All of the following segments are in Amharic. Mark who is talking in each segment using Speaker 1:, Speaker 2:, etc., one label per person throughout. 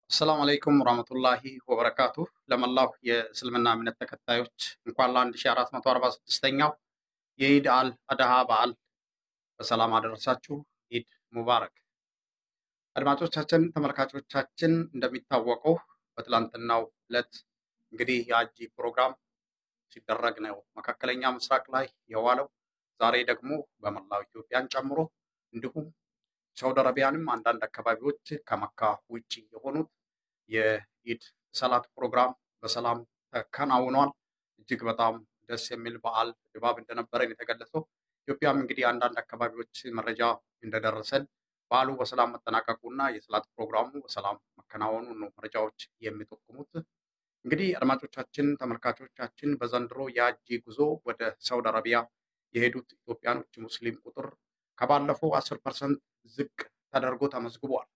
Speaker 1: السلام عليكم ورحمة الله وبركاته ለመላው የእስልምና እምነት ተከታዮች እንኳን ለ1446ኛው የኢድ አል አድሃ በዓል በሰላም አደረሳችሁ። ኢድ ሙባረክ። አድማጮቻችን፣ ተመልካቾቻችን እንደሚታወቀው በትላንትናው ዕለት እንግዲህ የሀጂ ፕሮግራም ሲደረግ ነው መካከለኛ ምስራቅ ላይ የዋለው። ዛሬ ደግሞ በመላው ኢትዮጵያን ጨምሮ እንዲሁም ሳውዲ አረቢያንም አንዳንድ አካባቢዎች ከመካ ውጪ የሆኑት የኢድ ሰላት ፕሮግራም በሰላም ተከናውኗል። እጅግ በጣም ደስ የሚል በዓል ድባብ እንደነበረ የተገለጸው። ኢትዮጵያም እንግዲህ አንዳንድ አካባቢዎች መረጃ እንደደረሰን በዓሉ በሰላም መጠናቀቁና የሰላት ፕሮግራሙ በሰላም መከናወኑ ነው መረጃዎች የሚጠቁሙት። እንግዲህ አድማጮቻችን፣ ተመልካቾቻችን በዘንድሮ የሀጂ ጉዞ ወደ ሳውዲ አረቢያ የሄዱት ኢትዮጵያኖች ሙስሊም ቁጥር ከባለፈው 10% ዝቅ ተደርጎ ተመዝግቧል።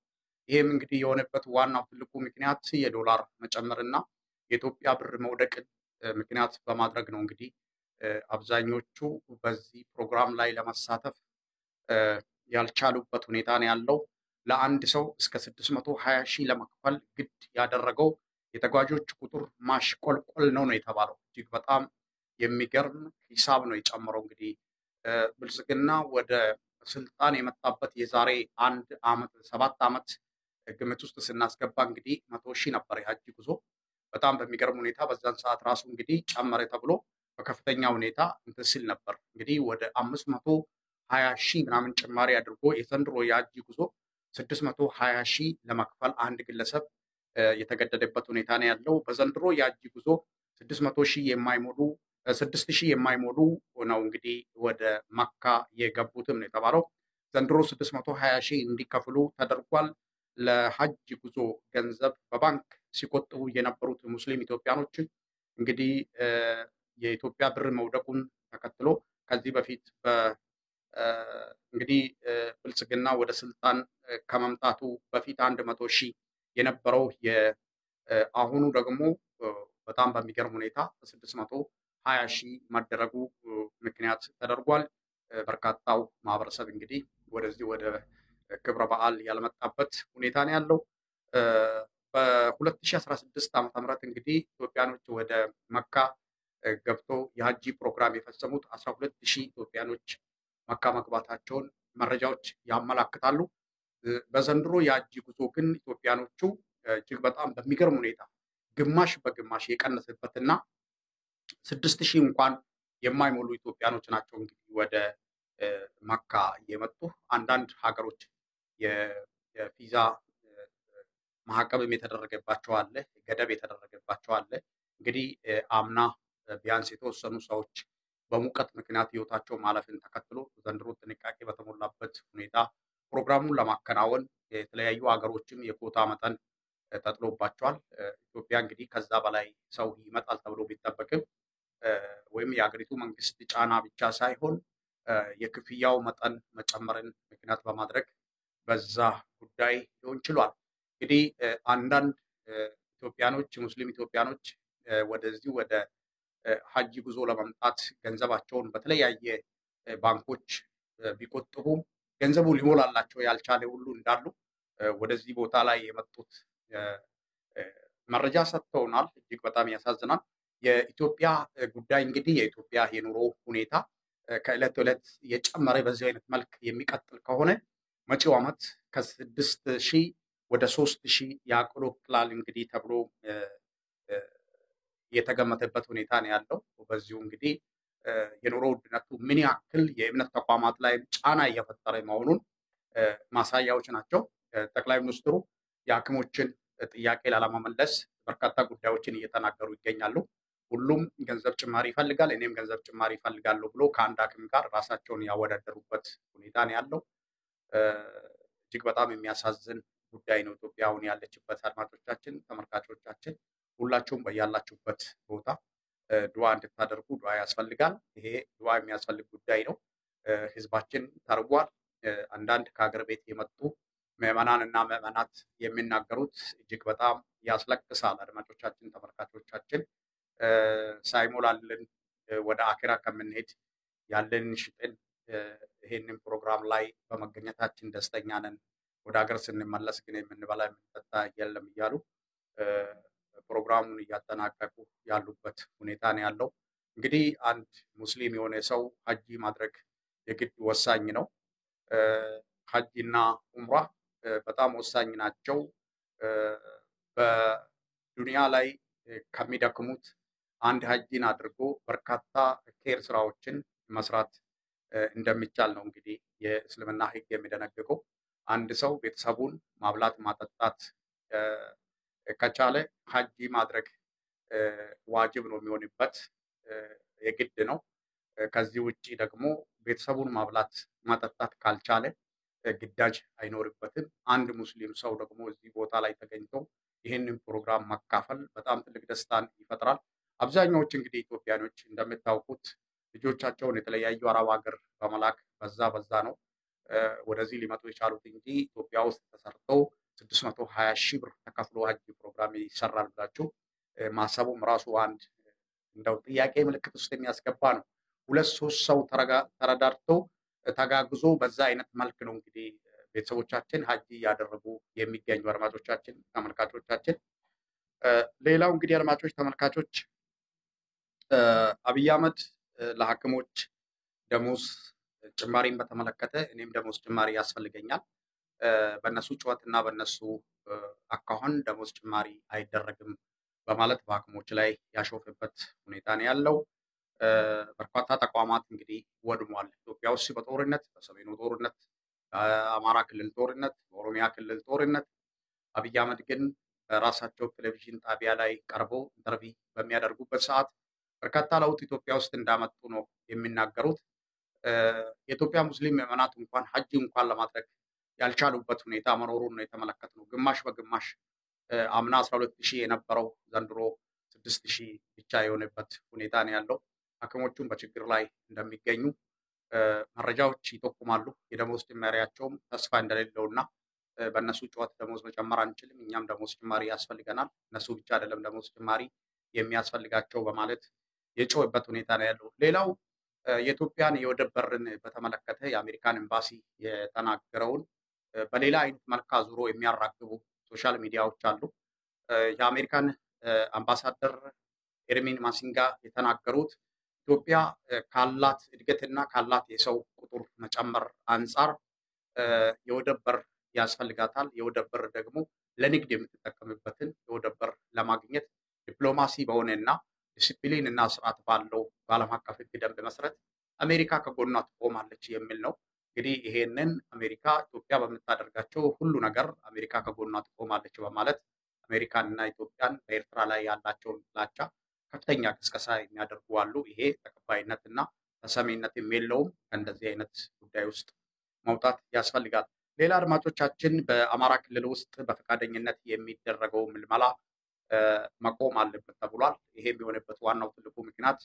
Speaker 1: ይህም እንግዲህ የሆነበት ዋናው ትልቁ ምክንያት የዶላር መጨመርና የኢትዮጵያ ብር መውደቅን ምክንያት በማድረግ ነው። እንግዲህ አብዛኞቹ በዚህ ፕሮግራም ላይ ለመሳተፍ ያልቻሉበት ሁኔታ ነው ያለው። ለአንድ ሰው እስከ 620 ሺህ ለመክፈል ግድ ያደረገው የተጓዦች ቁጥር ማሽቆልቆል ነው የተባለው። እጅግ በጣም የሚገርም ሂሳብ ነው የጨመረው። እንግዲህ ብልጽግና ወደ ስልጣን የመጣበት የዛሬ 7 ዓመት ግምት ውስጥ ስናስገባ እንግዲህ 100 ሺህ ነበር የሀጂ ጉዞ። በጣም በሚገርም ሁኔታ በዛን ሰዓት ራሱ እንግዲህ ጨመረ ተብሎ በከፍተኛ ሁኔታ እንትን ሲል ነበር። እንግዲህ ወደ 520 ሺህ ምናምን ጭማሪ አድርጎ የዘንድሮ የሀጂ ጉዞ 620 ሺህ ለመክፈል አንድ ግለሰብ የተገደደበት ሁኔታ ነው ያለው። በዘንድሮ የሀጂ ጉዞ 600 ሺህ የማይሞሉ 6 ሺህ የማይሞሉ ነው እንግዲህ ወደ መካ የገቡትም ነው የተባለው። ዘንድሮ 620 ሺህ እንዲከፍሉ ተደርጓል። ለሀጅ ጉዞ ገንዘብ በባንክ ሲቆጥቡ የነበሩት ሙስሊም ኢትዮጵያኖች እንግዲህ የኢትዮጵያ ብር መውደቁን ተከትሎ ከዚህ በፊት እንግዲህ ብልጽግና ወደ ስልጣን ከመምጣቱ በፊት 100 ሺህ የነበረው አሁኑ ደግሞ በጣም በሚገርም ሁኔታ 620 ሺህ መደረጉ ምክንያት ተደርጓል። በርካታው ማህበረሰብ እንግዲህ ወደዚህ ወደ ክብረ በዓል ያልመጣበት ሁኔታ ነው ያለው። በ2016 ዓ.ም እንግዲህ ኢትዮጵያኖች ወደ መካ ገብቶ የሀጂ ፕሮግራም የፈጸሙት 12,000 ኢትዮጵያኖች መካ መግባታቸውን መረጃዎች ያመላክታሉ። በዘንድሮ የሀጂ ጉዞ ግን ኢትዮጵያኖቹ እጅግ በጣም በሚገርም ሁኔታ ግማሽ በግማሽ የቀነሰበትና 6,000 እንኳን የማይሞሉ ኢትዮጵያኖች ናቸው እንግዲህ ወደ መካ የመጡ። አንዳንድ ሀገሮች የቪዛ ማዕቀብም የተደረገባቸው አለ፣ ገደብ የተደረገባቸው አለ። እንግዲህ አምና ቢያንስ የተወሰኑ ሰዎች በሙቀት ምክንያት ህይወታቸው ማለፍን ተከትሎ ዘንድሮ ጥንቃቄ በተሞላበት ሁኔታ ፕሮግራሙን ለማከናወን የተለያዩ ሀገሮችም የኮታ መጠን ተጥሎባቸዋል። ኢትዮጵያ እንግዲህ ከዛ በላይ ሰው ይመጣል ተብሎ ቢጠበቅም ወይም የሀገሪቱ መንግስት ጫና ብቻ ሳይሆን የክፍያው መጠን መጨመርን ምክንያት በማድረግ በዛ ጉዳይ ሊሆን ችሏል። እንግዲህ አንዳንድ ኢትዮጵያኖች ሙስሊም ኢትዮጵያኖች ወደዚህ ወደ ሀጂ ጉዞ ለመምጣት ገንዘባቸውን በተለያየ ባንኮች ቢቆጥቡም ገንዘቡ ሊሞላላቸው ያልቻለ ሁሉ እንዳሉ ወደዚህ ቦታ ላይ የመጡት መረጃ ሰጥተውናል። እጅግ በጣም ያሳዝናል። የኢትዮጵያ ጉዳይ እንግዲህ የኢትዮጵያ የኑሮ ሁኔታ ከዕለት ዕለት የጨመረ በዚህ አይነት መልክ የሚቀጥል ከሆነ መጪው ዓመት ከ6,000 ወደ 3,000 ያቆለቁላል እንግዲህ ተብሎ የተገመተበት ሁኔታ ነው ያለው። በዚሁ እንግዲህ የኑሮ ውድነቱ ምን ያክል የእምነት ተቋማት ላይ ጫና እየፈጠረ መሆኑን ማሳያዎች ናቸው። ጠቅላይ ሚኒስትሩ የሐኪሞችን ጥያቄ ላለመመለስ በርካታ ጉዳዮችን እየተናገሩ ይገኛሉ። ሁሉም ገንዘብ ጭማሪ ይፈልጋል፣ እኔም ገንዘብ ጭማሪ ይፈልጋለሁ ብሎ ከአንድ ሐኪም ጋር ራሳቸውን ያወዳደሩበት ሁኔታ ነው ያለው። እጅግ በጣም የሚያሳዝን ጉዳይ ነው ኢትዮጵያ አሁን ያለችበት። አድማጮቻችን፣ ተመልካቾቻችን ሁላችሁም በያላችሁበት ቦታ ዱዓ እንድታደርጉ ዱዓ ያስፈልጋል። ይሄ ዱዓ የሚያስፈልግ ጉዳይ ነው። ህዝባችን ተርቧል። አንዳንድ ከሀገር ቤት የመጡ ምዕመናን እና ምዕመናት የሚናገሩት እጅግ በጣም ያስለቅሳል። አድማጮቻችን፣ ተመልካቾቻችን ሳይሞላልን ወደ አኪራ ከምንሄድ ያለንን ሽጠን ይሄንን ፕሮግራም ላይ በመገኘታችን ደስተኛ ነን ወደ ሀገር ስንመለስ ግን የምንበላ የምንጠጣ የለም እያሉ ፕሮግራሙን እያጠናቀቁ ያሉበት ሁኔታ ነው ያለው። እንግዲህ አንድ ሙስሊም የሆነ ሰው ሀጂ ማድረግ የግድ ወሳኝ ነው። ሀጂና ኡምራ በጣም ወሳኝ ናቸው። በዱንያ ላይ ከሚደክሙት አንድ ሀጂን አድርጎ በርካታ ኬር ስራዎችን መስራት እንደሚቻል ነው እንግዲህ የእስልምና ሕግ የሚደነግገው። አንድ ሰው ቤተሰቡን ማብላት ማጠጣት ከቻለ ሀጂ ማድረግ ዋጅብ ነው የሚሆንበት፣ የግድ ነው። ከዚህ ውጪ ደግሞ ቤተሰቡን ማብላት ማጠጣት ካልቻለ ግዳጅ አይኖርበትም። አንድ ሙስሊም ሰው ደግሞ እዚህ ቦታ ላይ ተገኝቶ ይህንን ፕሮግራም ማካፈል በጣም ትልቅ ደስታን ይፈጥራል። አብዛኛዎች እንግዲህ ኢትዮጵያኖች እንደምታውቁት ልጆቻቸውን የተለያዩ አረብ ሀገር በመላክ በዛ ነው ወደዚህ ሊመጡ የቻሉት እንጂ ኢትዮጵያ ውስጥ ተሰርተው 620 ሺህ ብር ተከፍሎ ሀጅ ፕሮግራም ይሰራል ብላችሁ ማሰቡም ራሱ አንድ እንደው ጥያቄ ምልክት ውስጥ የሚያስገባ ነው። 2-3 ሰው ተረዳድተው ተጋግዞ በዛ አይነት መልክ ነው እንግዲህ ቤተሰቦቻችን ሀጅ እያደረጉ የሚገኙ አድማጮቻችን፣ ተመልካቾቻችን። ሌላው እንግዲህ አድማጮች፣ ተመልካቾች አብይ አህመድ ለሐኪሞች ደሞዝ ጭማሪን በተመለከተ እኔም ደሞዝ ጭማሪ ያስፈልገኛል፣ በእነሱ ጩኸትና በእነሱ አካሆን ደሞዝ ጭማሪ አይደረግም በማለት በሐኪሞች ላይ ያሾፈበት ሁኔታ ነው ያለው። በርካታ ተቋማት እንግዲህ ወድሟል። ኢትዮጵያ ውስጥ በጦርነት በሰሜኑ ጦርነት፣ በአማራ ክልል ጦርነት፣ በኦሮሚያ ክልል ጦርነት አብይ አህመድ ግን በራሳቸው ቴሌቪዥን ጣቢያ ላይ ቀርበው ኢንተርቪው በሚያደርጉበት ሰዓት በርካታ ለውጥ ኢትዮጵያ ውስጥ እንዳመጡ ነው የሚናገሩት። የኢትዮጵያ ሙስሊም ምዕመናት እንኳን ሀጅ እንኳን ለማድረግ ያልቻሉበት ሁኔታ መኖሩን ነው የተመለከትነው። ግማሽ በግማሽ አምና 12,000 የነበረው ዘንድሮ 6,000 ብቻ የሆነበት ሁኔታ ነው ያለው። ሐኪሞቹም በችግር ላይ እንደሚገኙ መረጃዎች ይጠቁማሉ። የደሞዝ ጭማሪያቸውም ተስፋ እንደሌለውና በእነሱ ጩኸት ደሞዝ መጨመር አንችልም፣ እኛም ደሞዝ ጭማሪ ያስፈልገናል፣ እነሱ ብቻ አይደለም ደሞዝ ጭማሪ የሚያስፈልጋቸው በማለት የጮህበት ሁኔታ ነው ያለው። ሌላው የኢትዮጵያን የወደብ በርን በተመለከተ የአሜሪካን ኤምባሲ የተናገረውን በሌላ አይነት መልክ አዙሮ የሚያራግቡ ሶሻል ሚዲያዎች አሉ። የአሜሪካን አምባሳደር ኤርሚን ማሲንጋ የተናገሩት ኢትዮጵያ ካላት እድገትና ካላት የሰው ቁጥር መጨመር አንጻር የወደብ በር ያስፈልጋታል። የወደብ በር ደግሞ ለንግድ የምትጠቀምበትን የወደብ በር ለማግኘት ዲፕሎማሲ በሆነና ዲሲፕሊን እና ስርዓት ባለው በዓለም አቀፍ ሕግ ደንብ መሰረት አሜሪካ ከጎኗ ትቆማለች የሚል ነው። እንግዲህ ይሄንን አሜሪካ ኢትዮጵያ በምታደርጋቸው ሁሉ ነገር አሜሪካ ከጎኗ ትቆማለች በማለት አሜሪካንና ኢትዮጵያን በኤርትራ ላይ ያላቸውን ጥላቻ ከፍተኛ ቅስቀሳ የሚያደርጉ አሉ። ይሄ ተቀባይነት እና ተሰሚነት የለውም። ከእንደዚህ አይነት ጉዳይ ውስጥ መውጣት ያስፈልጋል። ሌላ አድማጮቻችን፣ በአማራ ክልል ውስጥ በፈቃደኝነት የሚደረገው ምልመላ መቆም አለበት ተብሏል። ይሄ የሚሆንበት ዋናው ትልቁ ምክንያት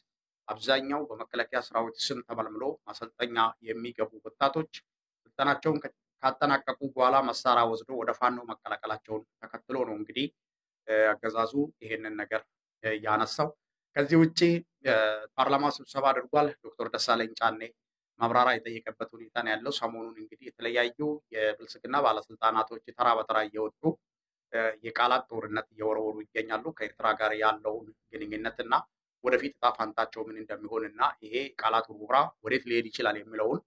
Speaker 1: አብዛኛው በመከላከያ ሰራዊት ስም ተመልምሎ ማሰልጠኛ የሚገቡ ወጣቶች ስልጠናቸውን ካጠናቀቁ በኋላ መሳሪያ ወስዶ ወደ ፋኖ መቀላቀላቸውን ተከትሎ ነው እንግዲህ አገዛዙ ይሄንን ነገር ያነሳው። ከዚህ ውጪ ፓርላማ ስብሰባ አድርጓል። ዶክተር ደሳለኝ ጫኔ ማብራሪያ የጠየቀበት ሁኔታ ነው ያለው። ሰሞኑን እንግዲህ የተለያዩ የብልጽግና ባለስልጣናቶች ተራ በተራ እየወጡ የቃላት ጦርነት እየወረወሩ ይገኛሉ። ከኤርትራ ጋር ያለውን ግንኙነትና ወደፊት ዕጣ ፈንታቸው ምን እንደሚሆንና ይሄ ቃላት ውርወራ ወዴት ሊሄድ ይችላል የሚለውን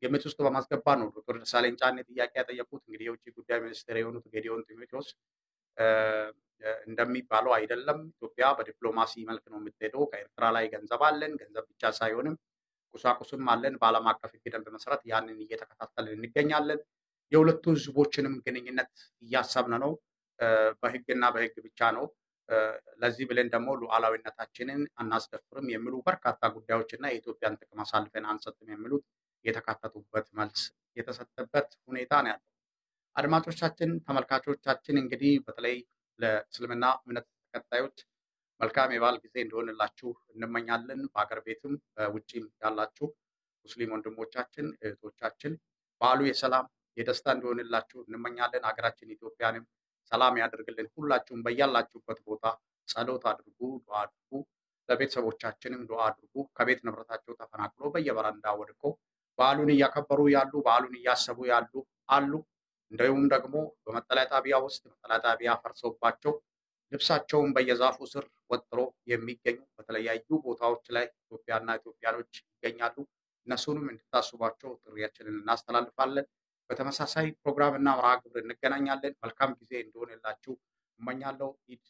Speaker 1: ግምት ውስጥ በማስገባት ነው ዶክተር ደሳለኝ ጫኔ ጥያቄ ያጠየቁት። እንግዲህ የውጭ ጉዳይ ሚኒስትር የሆኑት ጌዲዮን ጢሞቴዎስ እንደሚባለው አይደለም፣ ኢትዮጵያ በዲፕሎማሲ መልክ ነው የምትሄደው። ከኤርትራ ላይ ገንዘብ አለን፣ ገንዘብ ብቻ ሳይሆንም ቁሳቁስም አለን። በዓለም አቀፍ ሕግ ደንብ መሰረት ያንን እየተከታተልን እንገኛለን። የሁለቱ ህዝቦችንም ግንኙነት እያሰብን ነው። በህግና በህግ ብቻ ነው። ለዚህ ብለን ደግሞ ሉዓላዊነታችንን አናስደፍርም የሚሉ በርካታ ጉዳዮችና የኢትዮጵያን ጥቅም አሳልፈን አንሰጥም የሚሉት የተካተቱበት መልስ የተሰጠበት ሁኔታ ነው ያለው። አድማጮቻችን፣ ተመልካቾቻችን እንግዲህ በተለይ ለእስልምና እምነት ተከታዮች መልካም የበዓል ጊዜ እንዲሆንላችሁ እንመኛለን። በሀገር ቤትም በውጭም ያላችሁ ሙስሊም ወንድሞቻችን እህቶቻችን በዓሉ የሰላም የደስታ እንዲሆንላችሁ እንመኛለን። ሀገራችን ኢትዮጵያንም ሰላም ያደርግልን። ሁላችሁም በያላችሁበት ቦታ ጸሎት አድርጉ፣ ዱዓ አድርጉ። ለቤተሰቦቻችንም ዱዓ አድርጉ። ከቤት ንብረታቸው ተፈናቅሎ በየበረንዳ ወድቀው በዓሉን እያከበሩ ያሉ በዓሉን እያሰቡ ያሉ አሉ። እንዲሁም ደግሞ በመጠለያ ጣቢያ ውስጥ መጠለያ ጣቢያ ፈርሶባቸው ልብሳቸውን በየዛፉ ስር ወጥሮ የሚገኙ በተለያዩ ቦታዎች ላይ ኢትዮጵያና ኢትዮጵያኖች ይገኛሉ። እነሱንም እንድታስቧቸው ጥሪያችንን እናስተላልፋለን። በተመሳሳይ ፕሮግራም እና መርሃ ግብር እንገናኛለን። መልካም ጊዜ እንደሆነላችሁ እመኛለሁ። ኢድ